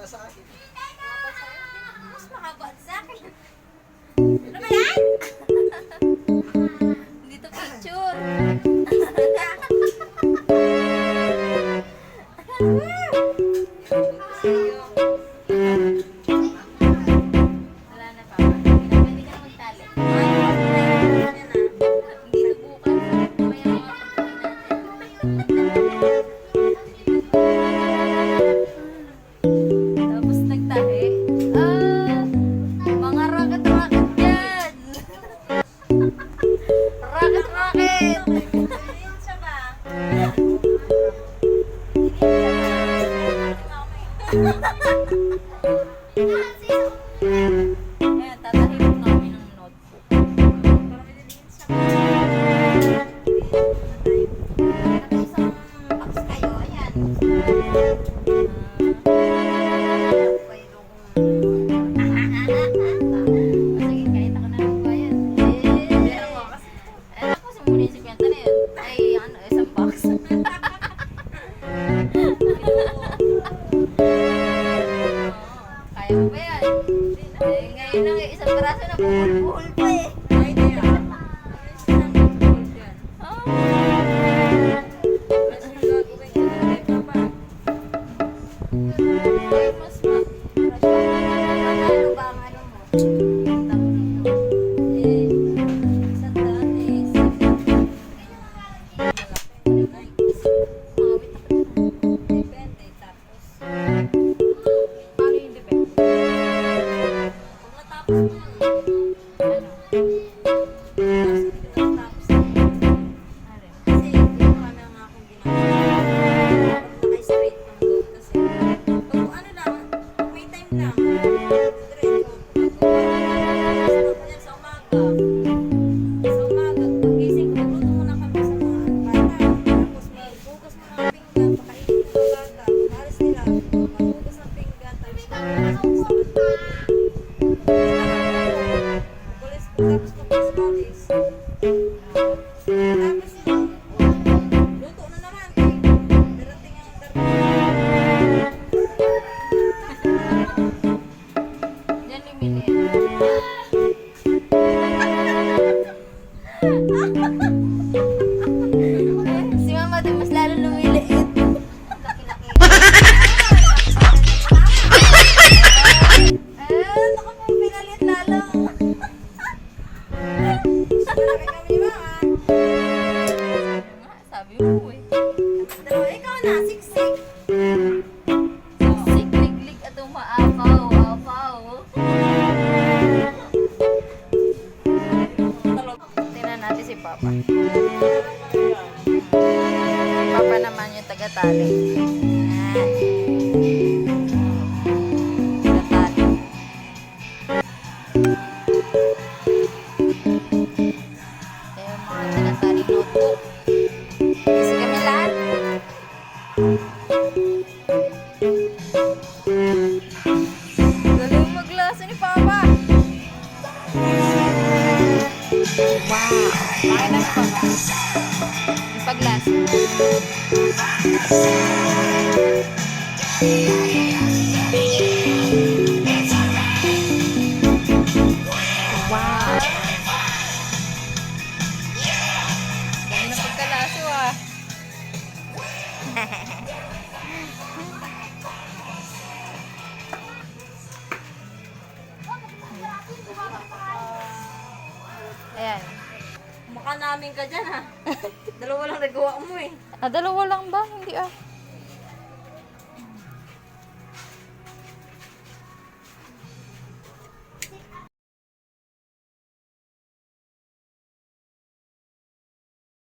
sa akin. Mas mahaba sa akin. Ano ba yan? Dito picture. Wala na pa. Pwede ka na magtali. Dito bukas. Mamaya tapos nagtahi. Mga racket-racket yan. Racket-racket. Ayan, tatahimik namin ng notebook. Isang box kayo, ayan. Sige, kahit ako na lang ba yan. Ako, sumunin si Kwenta na yun. Ay, ano, isang box. Kaya mo ba yan? Eh, ngayon lang isang braso na buhol-buhol pa eh. Ay, di yan. Mas ano ba ang ano mo? Isang daan eh. Depende, tapos paano yung depende? Kung natapos mo yan, ano? Tapos hindi ko natapos. Kasi hindi ko kami ang akong ginagawa. Naka-straight ng load kasi. Pag ano lang, may time lang. Diretso. Stop yan sa umaga. Sa umaga, pagising ko, magluto muna kami sa mga bata. Tapos magbugas mo ng pinggan, pakainin mo ng bata. Pag-alis nila, magbugas ng pinggan. Tapos magbugas sa bata. Tapos magbugas-balis. Tapos luto na naman. Darating ang Diyan limili. Si Mama din mas lalo lumiliit. Laki-laki. Naku po, pinalit lalo. Malaki kami ni Mama. Sabi mo eh. Dalawa, ikaw na, siksik. Siksik, liglig at umaapaw, apaw. Tingnan natin si Papa. Si Papa naman yung taga-tali. Taga-tali. Ito yung mga tinatali notebook. Kasi kami lahat. Galing maglasa ni Papa. Wow. Bakit na Papa? Yung paglasa. Wow. Galing na pagkalaso ah. Ayan. Mukha namin ka dyan ha. Dalawa lang nagawa mo eh. Dalawa lang ba? Hindi ah.